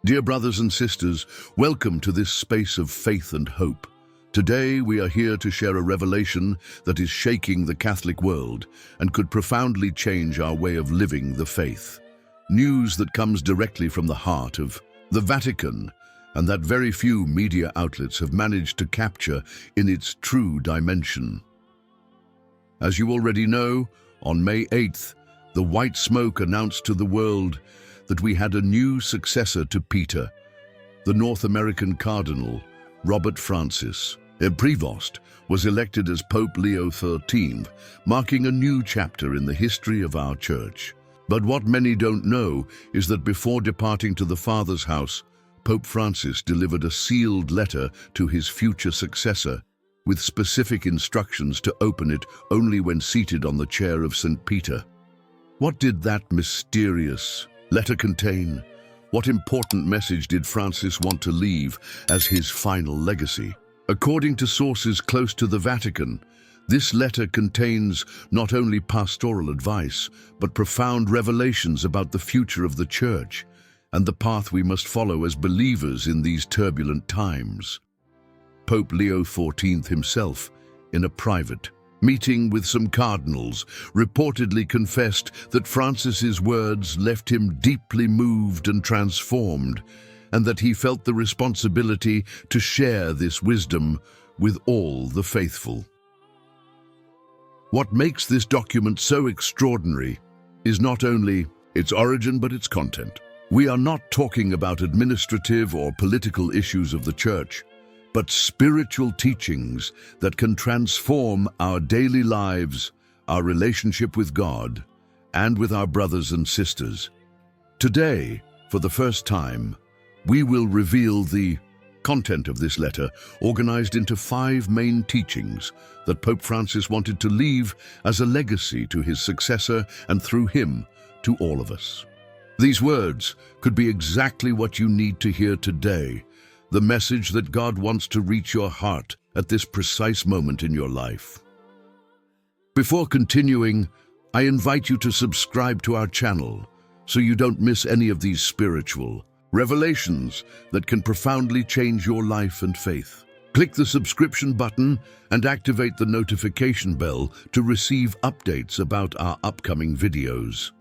Dear brothers and sisters, welcome to this space of faith and hope. Today we are here to share a revelation that is shaking the Catholic world and could profoundly change our way of living the faith. News that comes directly from the heart of the Vatican, and that very few media outlets have managed to capture in its true dimension. As you already know, on May 8th, the white smoke announced to the world that we had a new successor to Peter, the North American Cardinal, Robert Francis. Prevost was elected as Pope Leo XIV, marking a new chapter in the history of our Church. But what many don't know is that before departing to the Father's house, Pope Francis delivered a sealed letter to his future successor, with specific instructions to open it only when seated on the chair of St. Peter. What did that mysterious letter contain? What important message did Francis want to leave as his final legacy? According to sources close to the Vatican, this letter contains not only pastoral advice, but profound revelations about the future of the Church and the path we must follow as believers in these turbulent times. Pope Leo XIV himself, in a private meeting with some cardinals, reportedly confessed that Francis's words left him deeply moved and transformed, and that he felt the responsibility to share this wisdom with all the faithful. What makes this document so extraordinary is not only its origin but its content. We are not talking about administrative or political issues of the Church, but spiritual teachings that can transform our daily lives, our relationship with God, and with our brothers and sisters. Today, for the first time, we will reveal the content of this letter, organized into 5 main teachings that Pope Francis wanted to leave as a legacy to his successor and through him to all of us. These words could be exactly what you need to hear today, the message that God wants to reach your heart at this precise moment in your life. Before continuing, I invite you to subscribe to our channel so you don't miss any of these spiritual revelations that can profoundly change your life and faith. Click the subscription button and activate the notification bell to receive updates about our upcoming videos.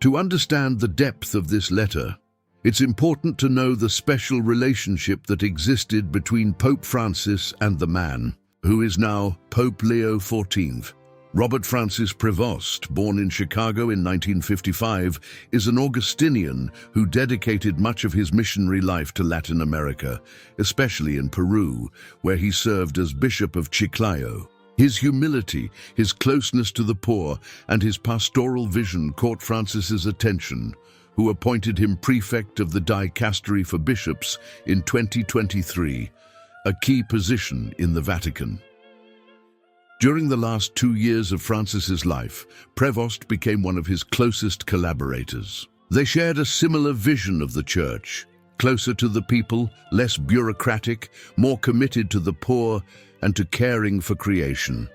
To understand the depth of this letter, it's important to know the special relationship that existed between Pope Francis and the man who is now Pope Leo XIV. Robert Francis Prevost, born in Chicago in 1955, is an Augustinian who dedicated much of his missionary life to Latin America, especially in Peru, where he served as Bishop of Chiclayo. His humility, his closeness to the poor, and his pastoral vision caught Francis's attention, who appointed him prefect of the dicastery for bishops in 2023, a key position in the Vatican. During the last 2 years of Francis's life, Prevost became one of his closest collaborators. They shared a similar vision of the Church, closer to the people, less bureaucratic, more committed to the poor and to caring for creation.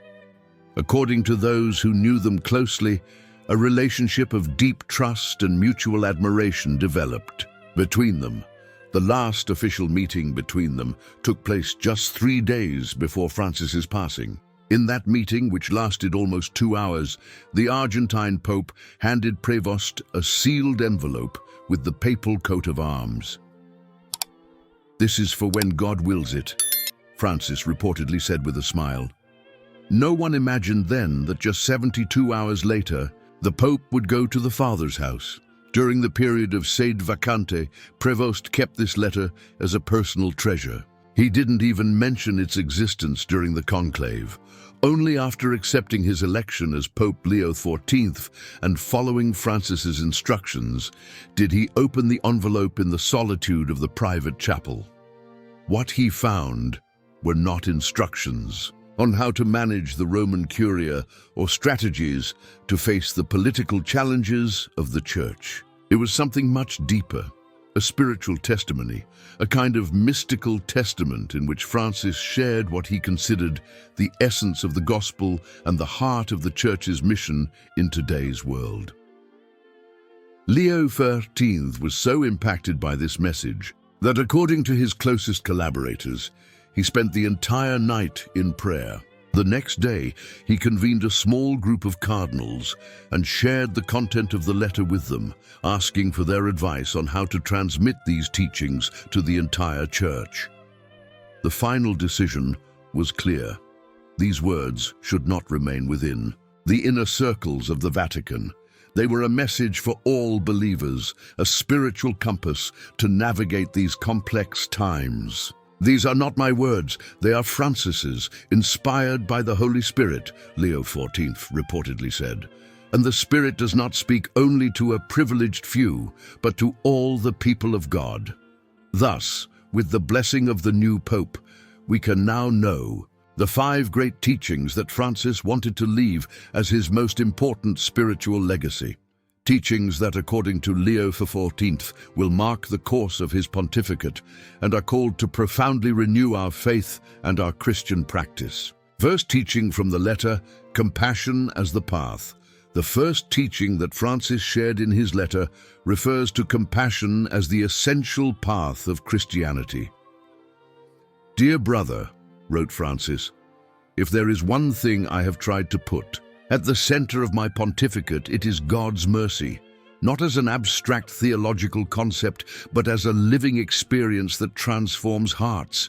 According to those who knew them closely, a relationship of deep trust and mutual admiration developed between them. The last official meeting between them took place just 3 days before Francis's passing. In that meeting, which lasted almost 2 hours, the Argentine Pope handed Prevost a sealed envelope with the papal coat of arms. "This is for when God wills it," Francis reportedly said with a smile. No one imagined then that just 72 hours later, the Pope would go to the Father's house. During the period of sede vacante, Prevost kept this letter as a personal treasure. He didn't even mention its existence during the conclave. Only after accepting his election as Pope Leo XIV and following Francis's instructions did he open the envelope in the solitude of the private chapel. What he found were not instructions on how to manage the Roman Curia or strategies to face the political challenges of the Church. It was something much deeper, a spiritual testimony, a kind of mystical testament in which Francis shared what he considered the essence of the gospel and the heart of the Church's mission in today's world. Leo XIV was so impacted by this message that, according to his closest collaborators, he spent the entire night in prayer. The next day, he convened a small group of cardinals and shared the content of the letter with them, asking for their advice on how to transmit these teachings to the entire church. The final decision was clear. These words should not remain within the inner circles of the Vatican. They were a message for all believers, a spiritual compass to navigate these complex times. "These are not my words, they are Francis's, inspired by the Holy Spirit," Leo XIV reportedly said. "And the Spirit does not speak only to a privileged few, but to all the people of God." Thus, with the blessing of the new Pope, we can now know the 5 great teachings that Francis wanted to leave as his most important spiritual legacy. Teachings that, according to Leo XIV, will mark the course of his pontificate and are called to profoundly renew our faith and our Christian practice. First teaching from the letter, compassion as the path. The first teaching that Francis shared in his letter refers to compassion as the essential path of Christianity. "Dear brother," wrote Francis, "if there is one thing I have tried to put at the center of my pontificate, it is God's mercy, not as an abstract theological concept, but as a living experience that transforms hearts.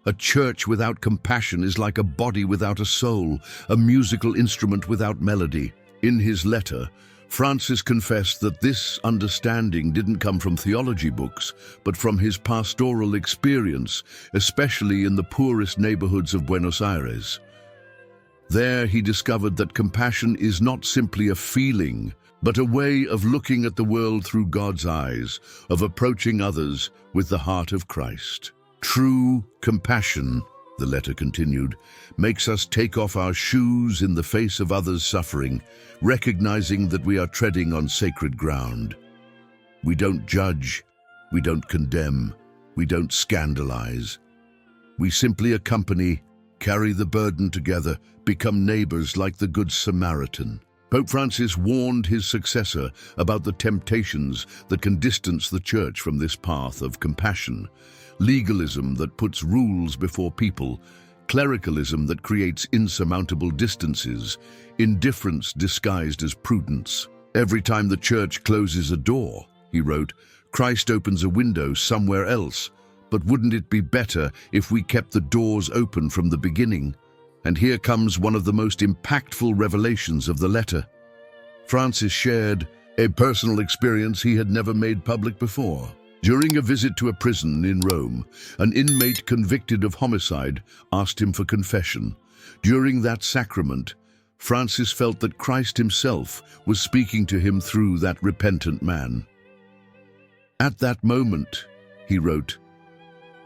A church without compassion is like a body without a soul, a musical instrument without melody." In his letter, Francis confessed that this understanding didn't come from theology books, but from his pastoral experience, especially in the poorest neighborhoods of Buenos Aires. There he discovered that compassion is not simply a feeling, but a way of looking at the world through God's eyes, of approaching others with the heart of Christ. True compassion, the letter continued, makes us take off our shoes in the face of others' suffering, recognizing that we are treading on sacred ground. We don't judge, we don't condemn, we don't scandalize. We simply accompany, carry the burden together, become neighbors like the Good Samaritan. Pope Francis warned his successor about the temptations that can distance the Church from this path of compassion. Legalism that puts rules before people, clericalism that creates insurmountable distances, indifference disguised as prudence. "Every time the Church closes a door," he wrote, "Christ opens a window somewhere else. But wouldn't it be better if we kept the doors open from the beginning?" And here comes one of the most impactful revelations of the letter. Francis shared a personal experience he had never made public before. During a visit to a prison in Rome, an inmate convicted of homicide asked him for confession. During that sacrament, Francis felt that Christ himself was speaking to him through that repentant man. "At that moment," he wrote,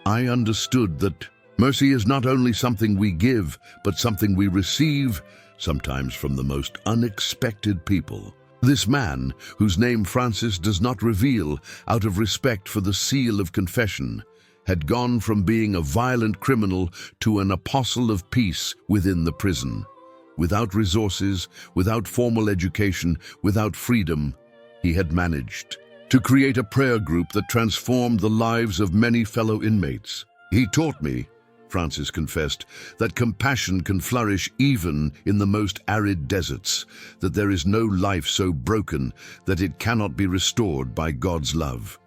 "I understood that mercy is not only something we give, but something we receive, sometimes from the most unexpected people." This man, whose name Francis does not reveal out of respect for the seal of confession, had gone from being a violent criminal to an apostle of peace within the prison. Without resources, without formal education, without freedom, he had managed to create a prayer group that transformed the lives of many fellow inmates. "He taught me," Francis confessed, "that compassion can flourish even in the most arid deserts, that there is no life so broken that it cannot be restored by God's love."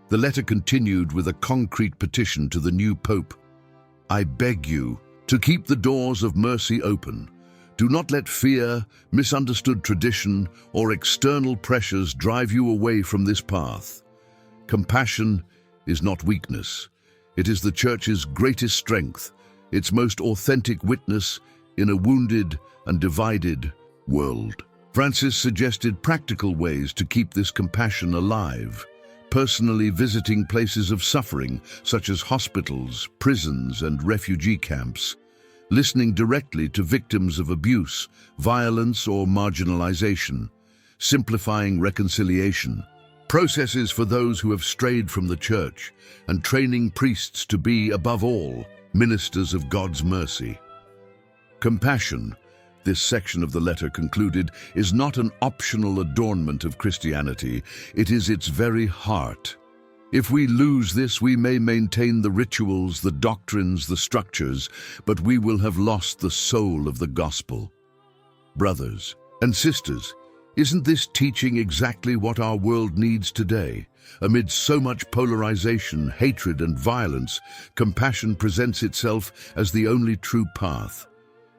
The letter continued with a concrete petition to the new Pope. "I beg you to keep the doors of mercy open. Do not let fear, misunderstood tradition, or external pressures drive you away from this path. Compassion is not weakness. It is the Church's greatest strength, its most authentic witness in a wounded and divided world." Francis suggested practical ways to keep this compassion alive, personally visiting places of suffering such as hospitals, prisons, and refugee camps, listening directly to victims of abuse, violence, or marginalization, simplifying reconciliation, processes for those who have strayed from the Church, and training priests to be, above all, ministers of God's mercy. Compassion, this section of the letter concluded, is not an optional adornment of Christianity, it is its very heart. If we lose this, we may maintain the rituals, the doctrines, the structures, but we will have lost the soul of the gospel. Brothers and sisters, isn't this teaching exactly what our world needs today? Amid so much polarization, hatred, and violence, compassion presents itself as the only true path.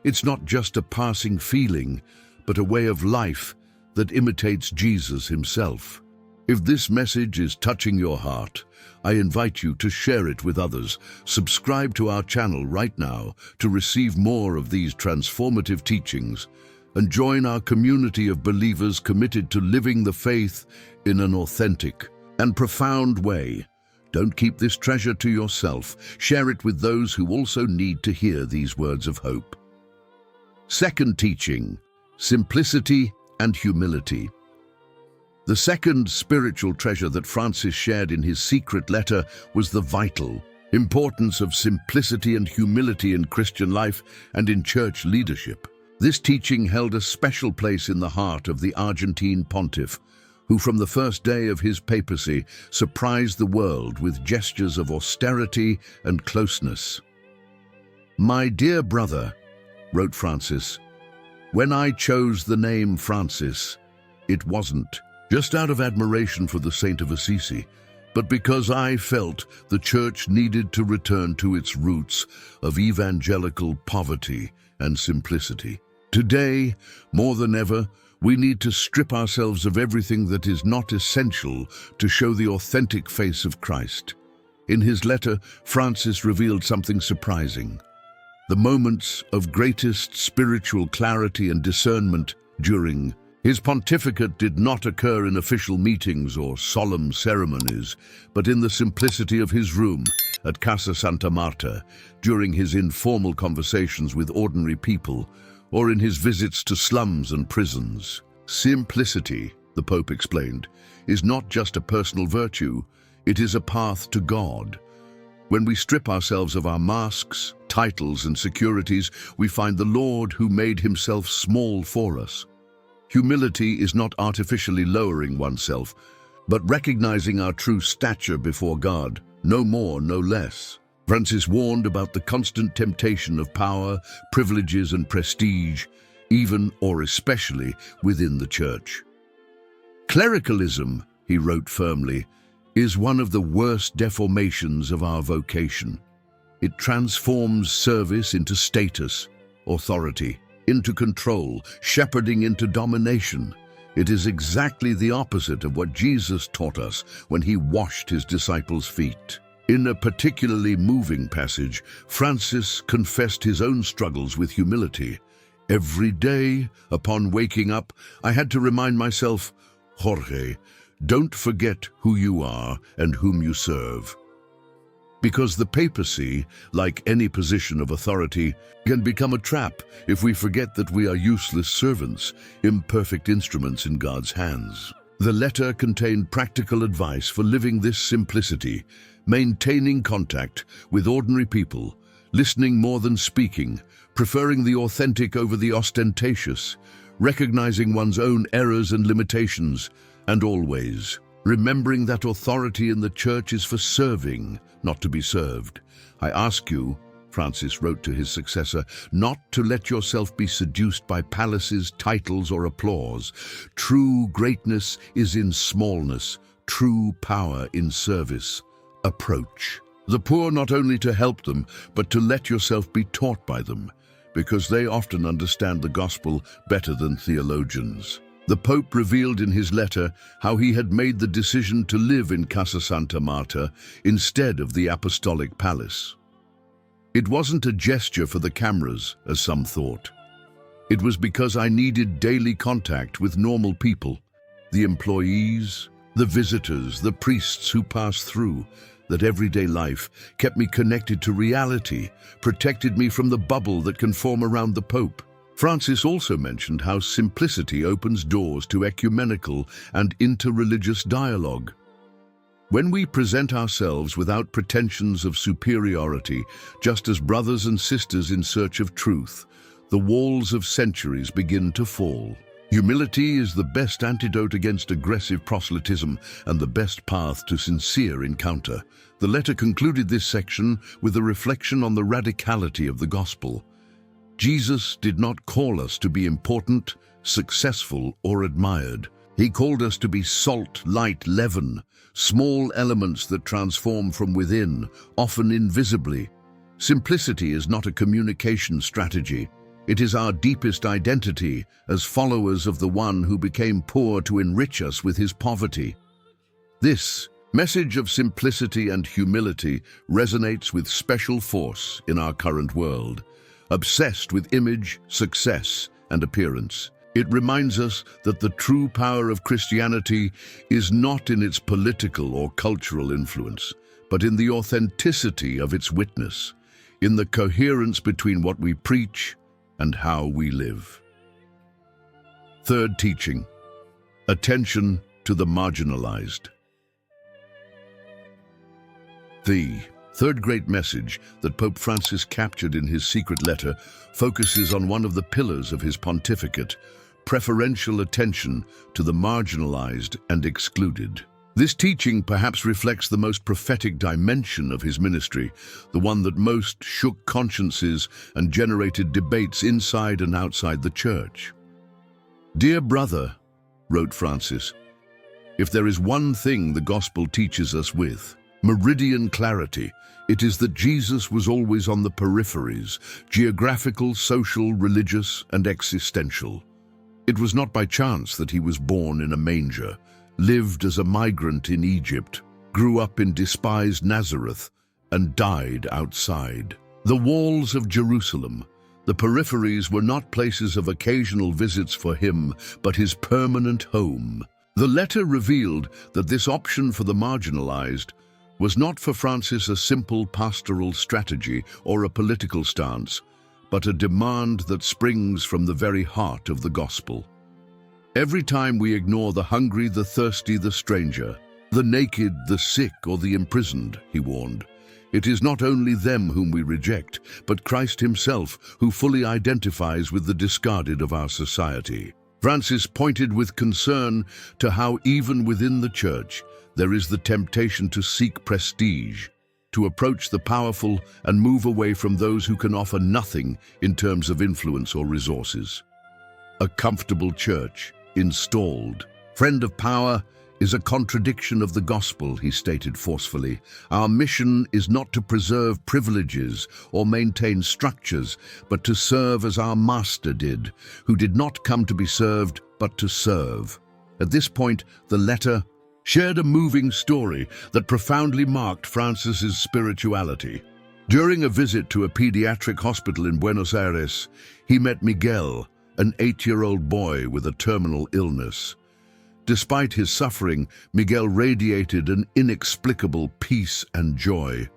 It's not just a passing feeling, but a way of life that imitates Jesus himself. If this message is touching your heart, I invite you to share it with others. Subscribe to our channel right now to receive more of these transformative teachings, and join our community of believers committed to living the faith in an authentic and profound way. Don't keep this treasure to yourself. Share it with those who also need to hear these words of hope. Second teaching, simplicity and humility. The second spiritual treasure that Francis shared in his secret letter was the vital importance of simplicity and humility in Christian life and in church leadership. This teaching held a special place in the heart of the Argentine pontiff, who from the first day of his papacy surprised the world with gestures of austerity and closeness. "My dear brother," wrote Francis, "when I chose the name Francis, it wasn't just out of admiration for the Saint of Assisi, but because I felt the Church needed to return to its roots of evangelical poverty and simplicity. Today, more than ever, we need to strip ourselves of everything that is not essential to show the authentic face of Christ." In his letter, Francis revealed something surprising. The moments of greatest spiritual clarity and discernment during his pontificate did not occur in official meetings or solemn ceremonies, but in the simplicity of his room at Casa Santa Marta, during his informal conversations with ordinary people, or in his visits to slums and prisons. Simplicity, the Pope explained, is not just a personal virtue, it is a path to God. When we strip ourselves of our masks, titles, and securities, we find the Lord who made himself small for us. Humility is not artificially lowering oneself, but recognizing our true stature before God, no more, no less. Francis warned about the constant temptation of power, privileges, and prestige, even or especially within the Church. "Clericalism," he wrote firmly, "is one of the worst deformations of our vocation. It transforms service into status, authority into control, shepherding into domination. It is exactly the opposite of what Jesus taught us when he washed his disciples' feet." In a particularly moving passage, Francis confessed his own struggles with humility. "Every day, upon waking up, I had to remind myself, Jorge, don't forget who you are and whom you serve." Because the papacy, like any position of authority, can become a trap if we forget that we are useless servants, imperfect instruments in God's hands. The letter contained practical advice for living this simplicity, maintaining contact with ordinary people, listening more than speaking, preferring the authentic over the ostentatious, recognizing one's own errors and limitations, and always remembering that authority in the Church is for serving, not to be served. "I ask you," Francis wrote to his successor, "not to let yourself be seduced by palaces, titles, or applause. True greatness is in smallness, true power in service. Approach the poor not only to help them, but to let yourself be taught by them, because they often understand the gospel better than theologians." The Pope revealed in his letter how he had made the decision to live in Casa Santa Marta instead of the Apostolic Palace. It wasn't a gesture for the cameras, as some thought. It was because I needed daily contact with normal people, the employees, the visitors, the priests who passed through, that everyday life kept me connected to reality, protected me from the bubble that can form around the Pope. Francis also mentioned how simplicity opens doors to ecumenical and interreligious dialogue. When we present ourselves without pretensions of superiority, just as brothers and sisters in search of truth, the walls of centuries begin to fall. Humility is the best antidote against aggressive proselytism and the best path to sincere encounter. The letter concluded this section with a reflection on the radicality of the gospel. Jesus did not call us to be important, successful, or admired. He called us to be salt, light, leaven, small elements that transform from within, often invisibly. Simplicity is not a communication strategy. It is our deepest identity as followers of the one who became poor to enrich us with his poverty. This message of simplicity and humility resonates with special force in our current world, obsessed with image, success, and appearance. It reminds us that the true power of Christianity is not in its political or cultural influence, but in the authenticity of its witness, in the coherence between what we preach and how we live. Third teaching: attention to the marginalized. The third great message that Pope Francis captured in his secret letter focuses on one of the pillars of his pontificate: preferential attention to the marginalized and excluded. This teaching perhaps reflects the most prophetic dimension of his ministry, the one that most shook consciences and generated debates inside and outside the church. "Dear brother," wrote Francis, "if there is one thing the gospel teaches us with meridian clarity, it is that Jesus was always on the peripheries, geographical, social, religious, and existential. It was not by chance that he was born in a manger, lived as a migrant in Egypt, grew up in despised Nazareth, and died outside the walls of Jerusalem. The peripheries were not places of occasional visits for him, but his permanent home." The letter revealed that this option for the marginalized was not for Francis a simple pastoral strategy or a political stance, but a demand that springs from the very heart of the gospel. Every time we ignore the hungry, the thirsty, the stranger, the naked, the sick, or the imprisoned, he warned, it is not only them whom we reject, but Christ himself who fully identifies with the discarded of our society. Francis pointed with concern to how even within the church there is the temptation to seek prestige, to approach the powerful and move away from those who can offer nothing in terms of influence or resources. A comfortable church, installed, friend of power, is a contradiction of the gospel, he stated forcefully. Our mission is not to preserve privileges or maintain structures, but to serve as our Master did, who did not come to be served, but to serve. At this point, the letter shared a moving story that profoundly marked Francis's spirituality. During a visit to a pediatric hospital in Buenos Aires, he met Miguel, an 8-year-old boy with a terminal illness. Despite his suffering, Miguel radiated an inexplicable peace and joy.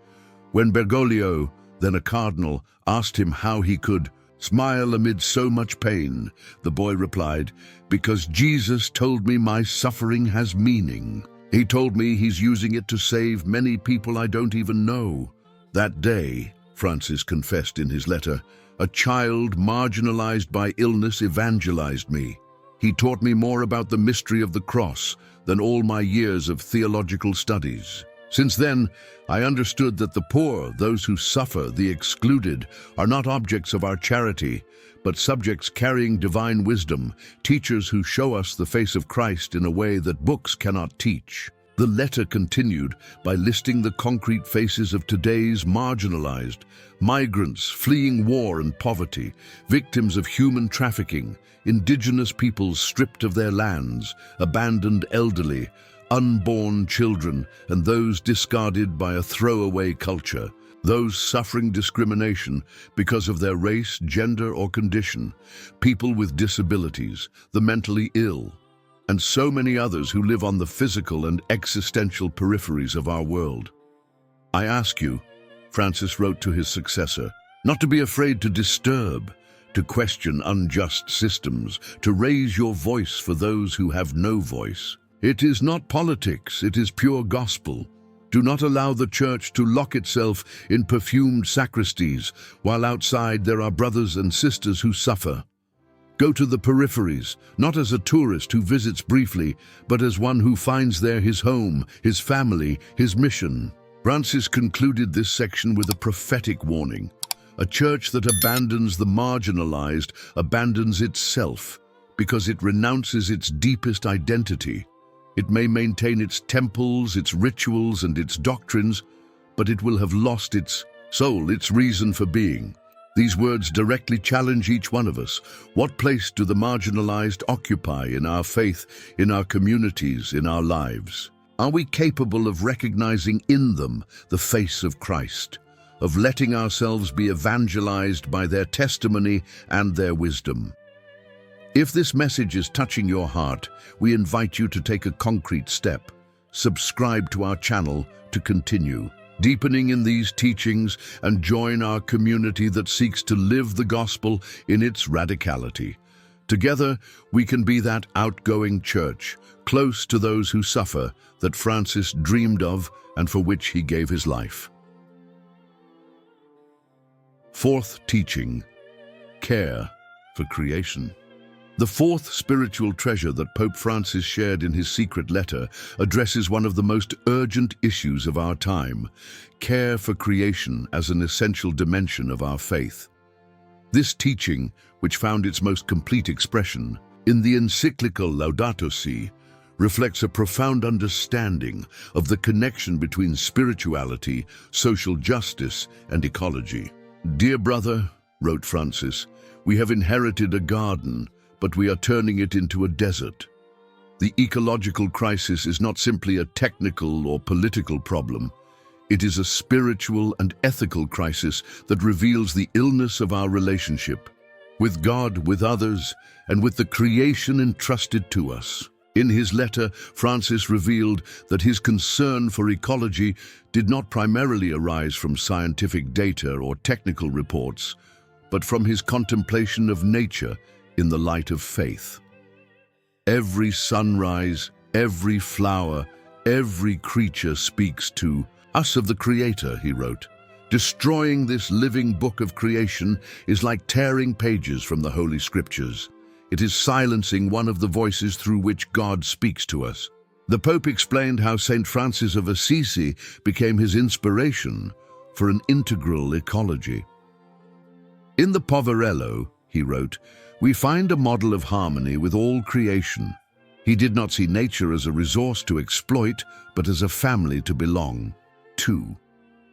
When Bergoglio, then a cardinal, asked him how he could smile amid so much pain, the boy replied, "Because Jesus told me my suffering has meaning. He told me he's using it to save many people I don't even know." That day, Francis confessed in his letter, a child marginalized by illness evangelized me. He taught me more about the mystery of the cross than all my years of theological studies. Since then, I understood that the poor, those who suffer, the excluded, are not objects of our charity, but subjects carrying divine wisdom, teachers who show us the face of Christ in a way that books cannot teach. The letter continued by listing the concrete faces of today's marginalized, migrants fleeing war and poverty, victims of human trafficking, indigenous peoples stripped of their lands, abandoned elderly, unborn children, and those discarded by a throwaway culture, those suffering discrimination because of their race, gender, or condition, people with disabilities, the mentally ill, and so many others who live on the physical and existential peripheries of our world. I ask you, Francis wrote to his successor, not to be afraid to disturb, to question unjust systems, to raise your voice for those who have no voice. It is not politics, it is pure gospel. Do not allow the church to lock itself in perfumed sacristies, while outside there are brothers and sisters who suffer. Go to the peripheries, not as a tourist who visits briefly, but as one who finds there his home, his family, his mission. Francis concluded this section with a prophetic warning. A church that abandons the marginalized abandons itself, because it renounces its deepest identity. It may maintain its temples, its rituals, and its doctrines, but it will have lost its soul, its reason for being. These words directly challenge each one of us. What place do the marginalized occupy in our faith, in our communities, in our lives? Are we capable of recognizing in them the face of Christ, of letting ourselves be evangelized by their testimony and their wisdom? If this message is touching your heart, we invite you to take a concrete step. Subscribe to our channel to continue deepening in these teachings and join our community that seeks to live the gospel in its radicality. Together, we can be that outgoing church, close to those who suffer, that Francis dreamed of and for which he gave his life. Fourth teaching, care for creation. The fourth spiritual treasure that Pope Francis shared in his secret letter addresses one of the most urgent issues of our time, care for creation as an essential dimension of our faith. This teaching, which found its most complete expression in the encyclical Laudato Si', reflects a profound understanding of the connection between spirituality, social justice, and ecology. "Dear brother," wrote Francis, "we have inherited a garden, but we are turning it into a desert. The ecological crisis is not simply a technical or political problem. It is a spiritual and ethical crisis that reveals the illness of our relationship with God, with others, and with the creation entrusted to us." In his letter, Francis revealed that his concern for ecology did not primarily arise from scientific data or technical reports, but from his contemplation of nature in the light of faith. Every sunrise, every flower, every creature speaks to us of the Creator, he wrote. Destroying this living book of creation is like tearing pages from the Holy Scriptures. It is silencing one of the voices through which God speaks to us. The Pope explained how St. Francis of Assisi became his inspiration for an integral ecology. In the Poverello, he wrote, we find a model of harmony with all creation. He did not see nature as a resource to exploit, but as a family to belong to.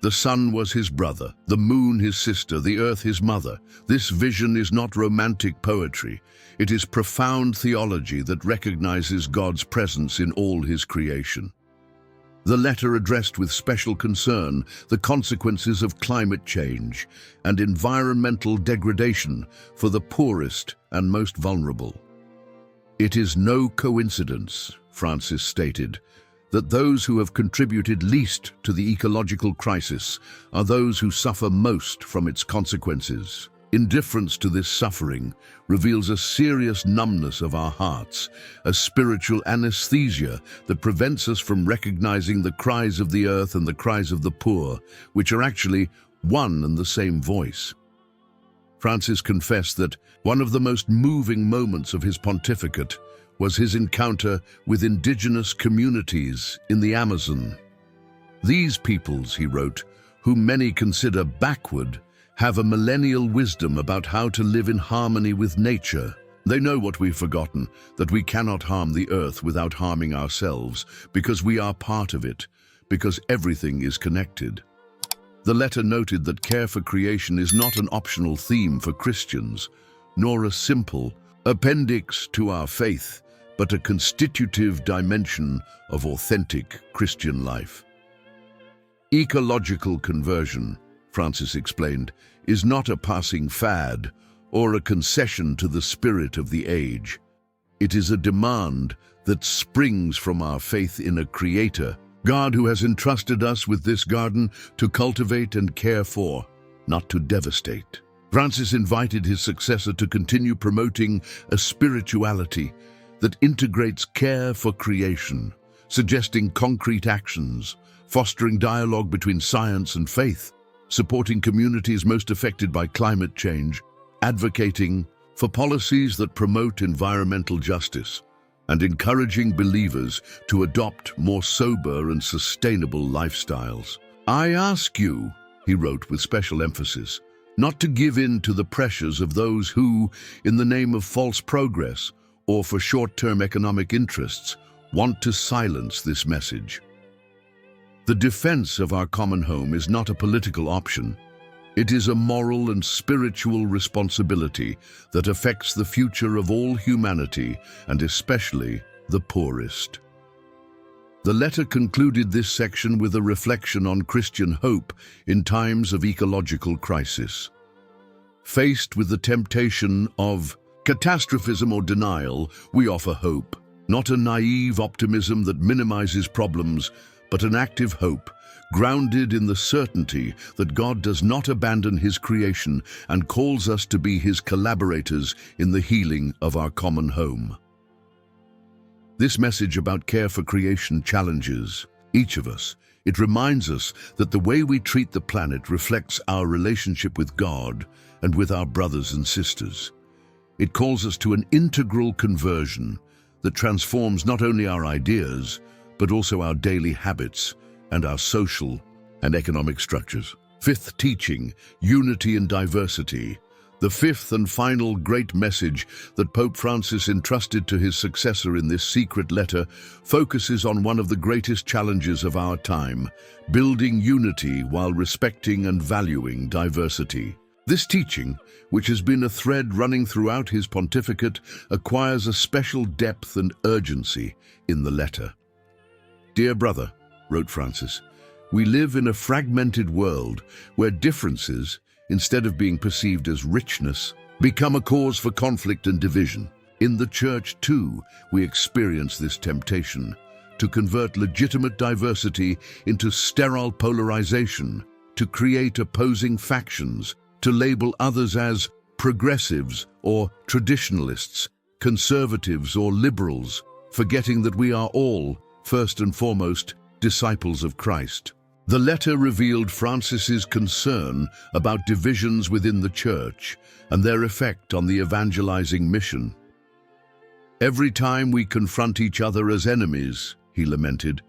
The sun was his brother, the moon his sister, the earth his mother. This vision is not romantic poetry. It is profound theology that recognizes God's presence in all his creation. The letter addressed with special concern the consequences of climate change and environmental degradation for the poorest and most vulnerable. It is no coincidence, Francis stated, that those who have contributed least to the ecological crisis are those who suffer most from its consequences. Indifference to this suffering reveals a serious numbness of our hearts, a spiritual anesthesia that prevents us from recognizing the cries of the earth and the cries of the poor, which are actually one and the same voice. Francis confessed that one of the most moving moments of his pontificate was his encounter with indigenous communities in the Amazon. These peoples, he wrote, whom many consider backward, have a millennial wisdom about how to live in harmony with nature. They know what we've forgotten, that we cannot harm the earth without harming ourselves, because we are part of it, because everything is connected. The letter noted that care for creation is not an optional theme for Christians, nor a simple appendix to our faith, but a constitutive dimension of authentic Christian life. Ecological conversion, Francis explained, is not a passing fad or a concession to the spirit of the age. It is a demand that springs from our faith in a Creator, God who has entrusted us with this garden to cultivate and care for, not to devastate. Francis invited his successor to continue promoting a spirituality that integrates care for creation, suggesting concrete actions, fostering dialogue between science and faith, supporting communities most affected by climate change, advocating for policies that promote environmental justice, and encouraging believers to adopt more sober and sustainable lifestyles. I ask you, he wrote with special emphasis, not to give in to the pressures of those who, in the name of false progress or for short-term economic interests, want to silence this message. The defense of our common home is not a political option. It is a moral and spiritual responsibility that affects the future of all humanity, and especially the poorest. The letter concluded this section with a reflection on Christian hope in times of ecological crisis. Faced with the temptation of catastrophism or denial, we offer hope, not a naive optimism that minimizes problems, but an active hope, grounded in the certainty that God does not abandon His creation and calls us to be His collaborators in the healing of our common home. This message about care for creation challenges each of us. It reminds us that the way we treat the planet reflects our relationship with God and with our brothers and sisters. It calls us to an integral conversion that transforms not only our ideas, but also our daily habits and our social and economic structures. Fifth teaching, unity and diversity. The fifth and final great message that Pope Francis entrusted to his successor in this secret letter focuses on one of the greatest challenges of our time, building unity while respecting and valuing diversity. This teaching, which has been a thread running throughout his pontificate, acquires a special depth and urgency in the letter. Dear brother, wrote Francis, we live in a fragmented world where differences, instead of being perceived as richness, become a cause for conflict and division. In the Church, too, we experience this temptation to convert legitimate diversity into sterile polarization, to create opposing factions, to label others as progressives or traditionalists, conservatives or liberals, forgetting that we are all, first and foremost, disciples of Christ. The letter revealed Francis's concern about divisions within the Church and their effect on the evangelizing mission. Every time we confront each other as enemies, he lamented,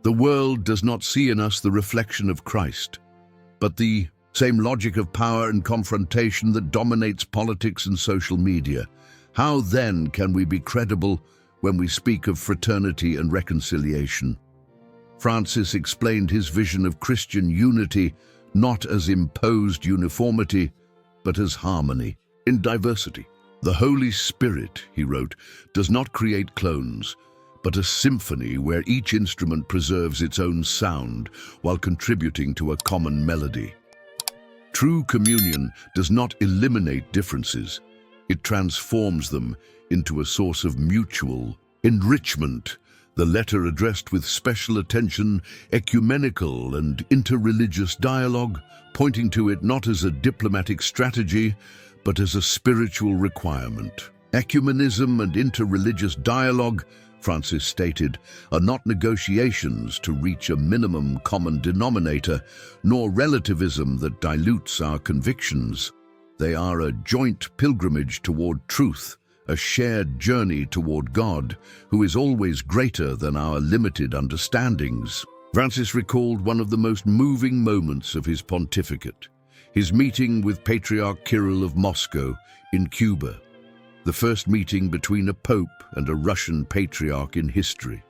the world does not see in us the reflection of Christ, but the same logic of power and confrontation that dominates politics and social media. How then can we be credible when we speak of fraternity and reconciliation? Francis explained his vision of Christian unity not as imposed uniformity, but as harmony in diversity. The Holy Spirit, he wrote, does not create clones, but a symphony where each instrument preserves its own sound while contributing to a common melody. True communion does not eliminate differences. It transforms them into a source of mutual enrichment. The letter addressed with special attention ecumenical and interreligious dialogue, pointing to it not as a diplomatic strategy, but as a spiritual requirement. Ecumenism and interreligious dialogue, Francis stated, are not negotiations to reach a minimum common denominator, nor relativism that dilutes our convictions. They are a joint pilgrimage toward truth, a shared journey toward God, who is always greater than our limited understandings. Francis recalled one of the most moving moments of his pontificate, his meeting with Patriarch Kirill of Moscow in Cuba, the first meeting between a pope and a Russian patriarch in history.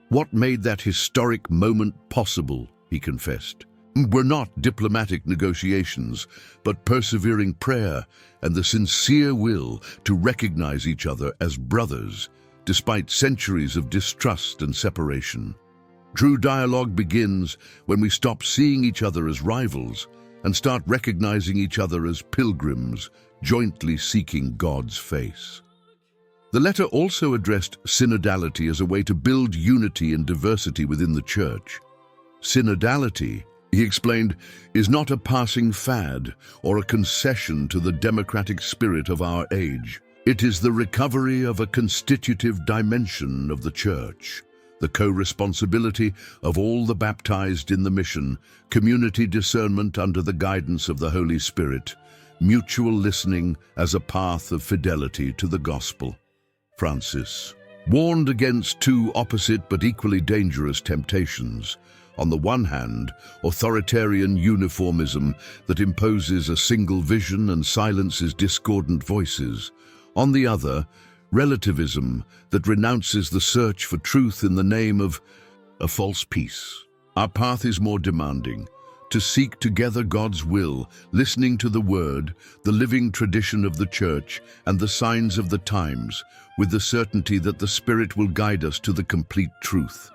What made that historic moment possible, he confessed, were not diplomatic negotiations, but persevering prayer and the sincere will to recognize each other as brothers, despite centuries of distrust and separation. True dialogue begins when we stop seeing each other as rivals and start recognizing each other as pilgrims, jointly seeking God's face. The letter also addressed synodality as a way to build unity and diversity within the Church. Synodality, he explained, is not a passing fad or a concession to the democratic spirit of our age. It is the recovery of a constitutive dimension of the Church, the co-responsibility of all the baptized in the mission, community discernment under the guidance of the Holy Spirit, mutual listening as a path of fidelity to the gospel. Francis warned against two opposite but equally dangerous temptations. On the one hand, authoritarian uniformism that imposes a single vision and silences discordant voices. On the other, relativism that renounces the search for truth in the name of a false peace. Our path is more demanding, to seek together God's will, listening to the Word, the living tradition of the Church, and the signs of the times, with the certainty that the Spirit will guide us to the complete truth.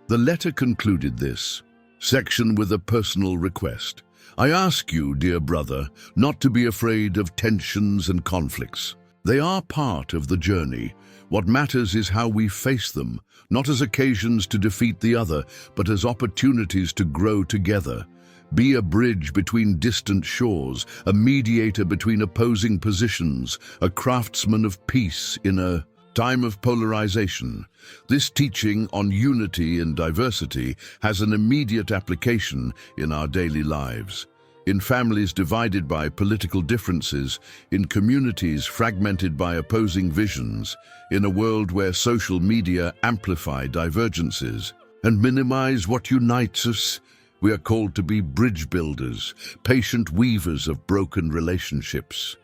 The letter concluded this section with a personal request. I ask you, dear brother, not to be afraid of tensions and conflicts. They are part of the journey. What matters is how we face them, not as occasions to defeat the other, but as opportunities to grow together. Be a bridge between distant shores, a mediator between opposing positions, a craftsman of peace in a time of polarization. This teaching on unity and diversity has an immediate application in our daily lives. In families divided by political differences, in communities fragmented by opposing visions, in a world where social media amplify divergences and minimize what unites us, we are called to be bridge builders, patient weavers of broken relationships.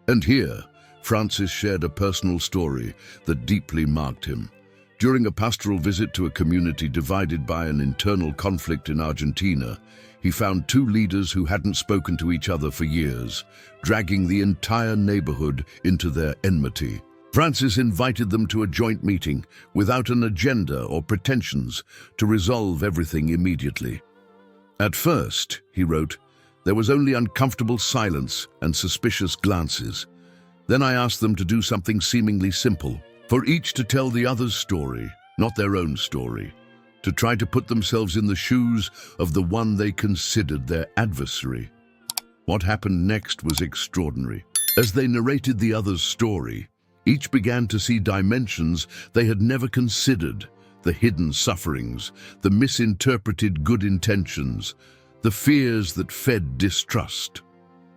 And here, Francis shared a personal story that deeply marked him. During a pastoral visit to a community divided by an internal conflict in Argentina, he found two leaders who hadn't spoken to each other for years, dragging the entire neighborhood into their enmity. Francis invited them to a joint meeting, without an agenda or pretensions, to resolve everything immediately. At first, he wrote, there was only uncomfortable silence and suspicious glances. Then I asked them to do something seemingly simple, for each to tell the other's story, not their own story, to try to put themselves in the shoes of the one they considered their adversary. What happened next was extraordinary. As they narrated the other's story, each began to see dimensions they had never considered, the hidden sufferings, the misinterpreted good intentions, the fears that fed distrust.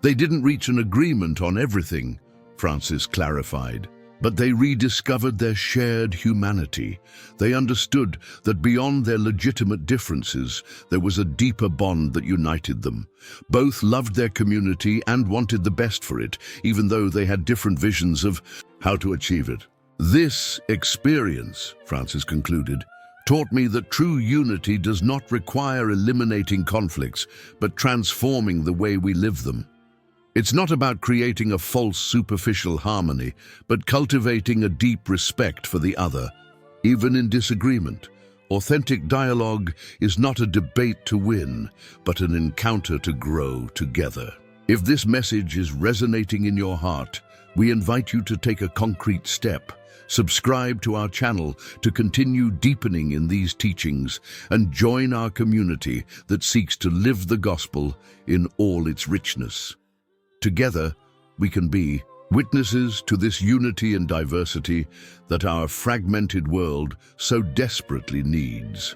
They didn't reach an agreement on everything, Francis clarified, but they rediscovered their shared humanity. They understood that beyond their legitimate differences, there was a deeper bond that united them. Both loved their community and wanted the best for it, even though they had different visions of how to achieve it. This experience, Francis concluded, taught me that true unity does not require eliminating conflicts, but transforming the way we live them. It's not about creating a false superficial harmony, but cultivating a deep respect for the other, even in disagreement. Authentic dialogue is not a debate to win, but an encounter to grow together. If this message is resonating in your heart, we invite you to take a concrete step. Subscribe to our channel to continue deepening in these teachings and join our community that seeks to live the gospel in all its richness. Together, we can be witnesses to this unity and diversity that our fragmented world so desperately needs.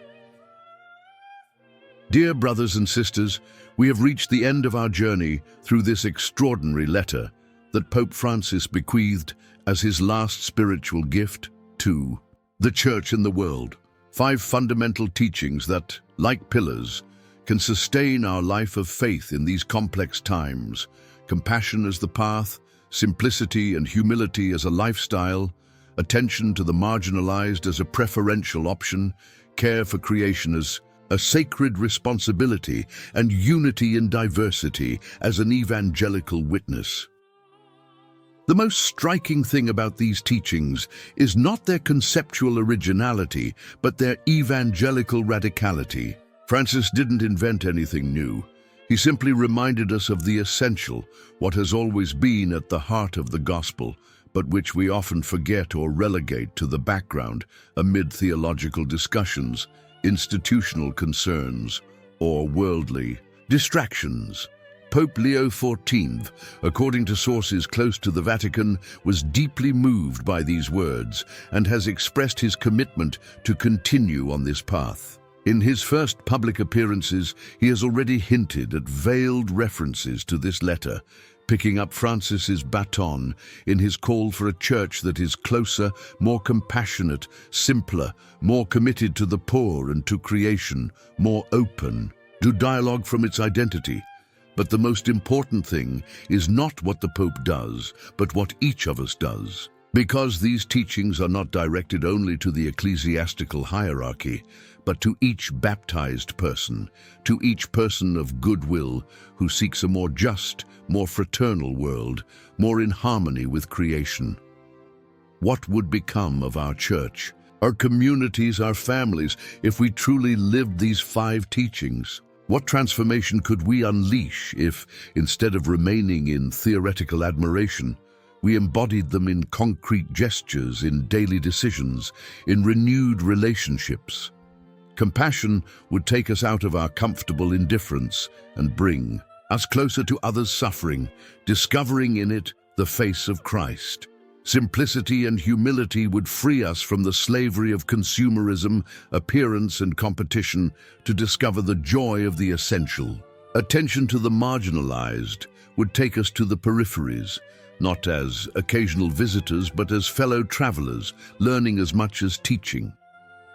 Dear brothers and sisters, we have reached the end of our journey through this extraordinary letter that Pope Francis bequeathed as his last spiritual gift to the Church and the world. 5 fundamental teachings that, like pillars, can sustain our life of faith in these complex times. Compassion as the path, simplicity and humility as a lifestyle, attention to the marginalized as a preferential option, care for creation as a sacred responsibility, and unity in diversity as an evangelical witness. The most striking thing about these teachings is not their conceptual originality, but their evangelical radicality. Francis didn't invent anything new. He simply reminded us of the essential, what has always been at the heart of the gospel, but which we often forget or relegate to the background amid theological discussions, institutional concerns, or worldly distractions. Pope Leo XIV, according to sources close to the Vatican, was deeply moved by these words and has expressed his commitment to continue on this path. In his first public appearances, he has already hinted at veiled references to this letter, picking up Francis's baton in his call for a church that is closer, more compassionate, simpler, more committed to the poor and to creation, more open, to dialogue from its identity. But the most important thing is not what the Pope does, but what each of us does. Because these teachings are not directed only to the ecclesiastical hierarchy, but to each baptized person, to each person of goodwill who seeks a more just, more fraternal world, more in harmony with creation. What would become of our church, our communities, our families, if we truly lived these 5 teachings? What transformation could we unleash if, instead of remaining in theoretical admiration, we embodied them in concrete gestures, in daily decisions, in renewed relationships? Compassion would take us out of our comfortable indifference and bring us closer to others' suffering, discovering in it the face of Christ. Simplicity and humility would free us from the slavery of consumerism, appearance, and competition to discover the joy of the essential. Attention to the marginalized would take us to the peripheries, not as occasional visitors, but as fellow travelers, learning as much as teaching.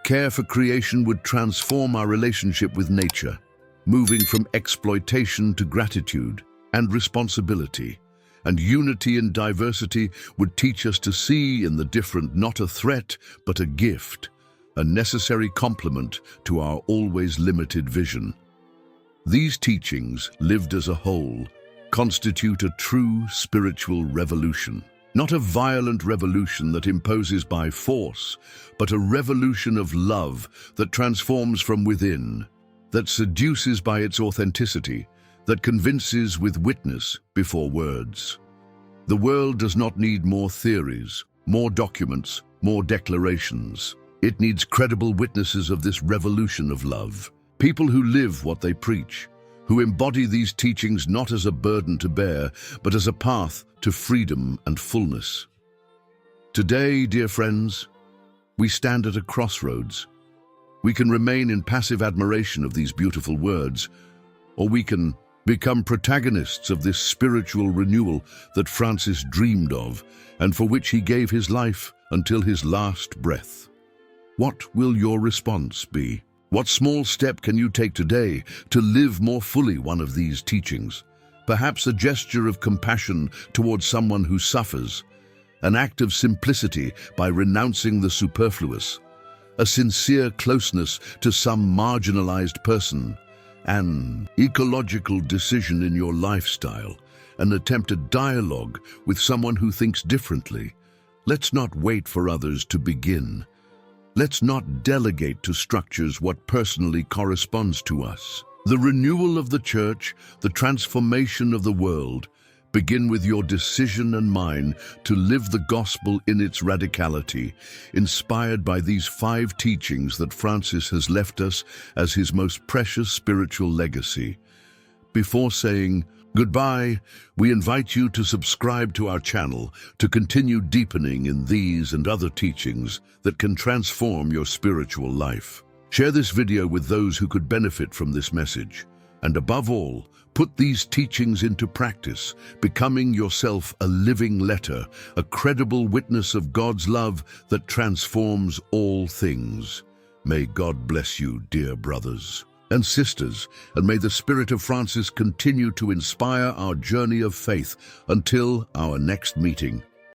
Care for creation would transform our relationship with nature, moving from exploitation to gratitude and responsibility. And unity and diversity would teach us to see in the different not a threat, but a gift, a necessary complement to our always limited vision. These teachings, lived as a whole, constitute a true spiritual revolution. Not a violent revolution that imposes by force, but a revolution of love that transforms from within, that seduces by its authenticity, that convinces with witness before words. The world does not need more theories, more documents, more declarations. It needs credible witnesses of this revolution of love. People who live what they preach, who embody these teachings not as a burden to bear, but as a path to freedom and fullness. Today, dear friends, we stand at a crossroads. We can remain in passive admiration of these beautiful words, or we can become protagonists of this spiritual renewal that Francis dreamed of and for which he gave his life until his last breath. What will your response be? What small step can you take today to live more fully one of these teachings? Perhaps a gesture of compassion towards someone who suffers, an act of simplicity by renouncing the superfluous, a sincere closeness to some marginalized person, an ecological decision in your lifestyle, an attempt at dialogue with someone who thinks differently. Let's not wait for others to begin. Let's not delegate to structures what personally corresponds to us. The renewal of the church, the transformation of the world, begin with your decision and mine to live the gospel in its radicality, inspired by these 5 teachings that Francis has left us as his most precious spiritual legacy. Before saying goodbye, we invite you to subscribe to our channel to continue deepening in these and other teachings that can transform your spiritual life. Share this video with those who could benefit from this message. And above all, put these teachings into practice, becoming yourself a living letter, a credible witness of God's love that transforms all things. May God bless you, dear brothers and sisters, and may the Spirit of Francis continue to inspire our journey of faith until our next meeting.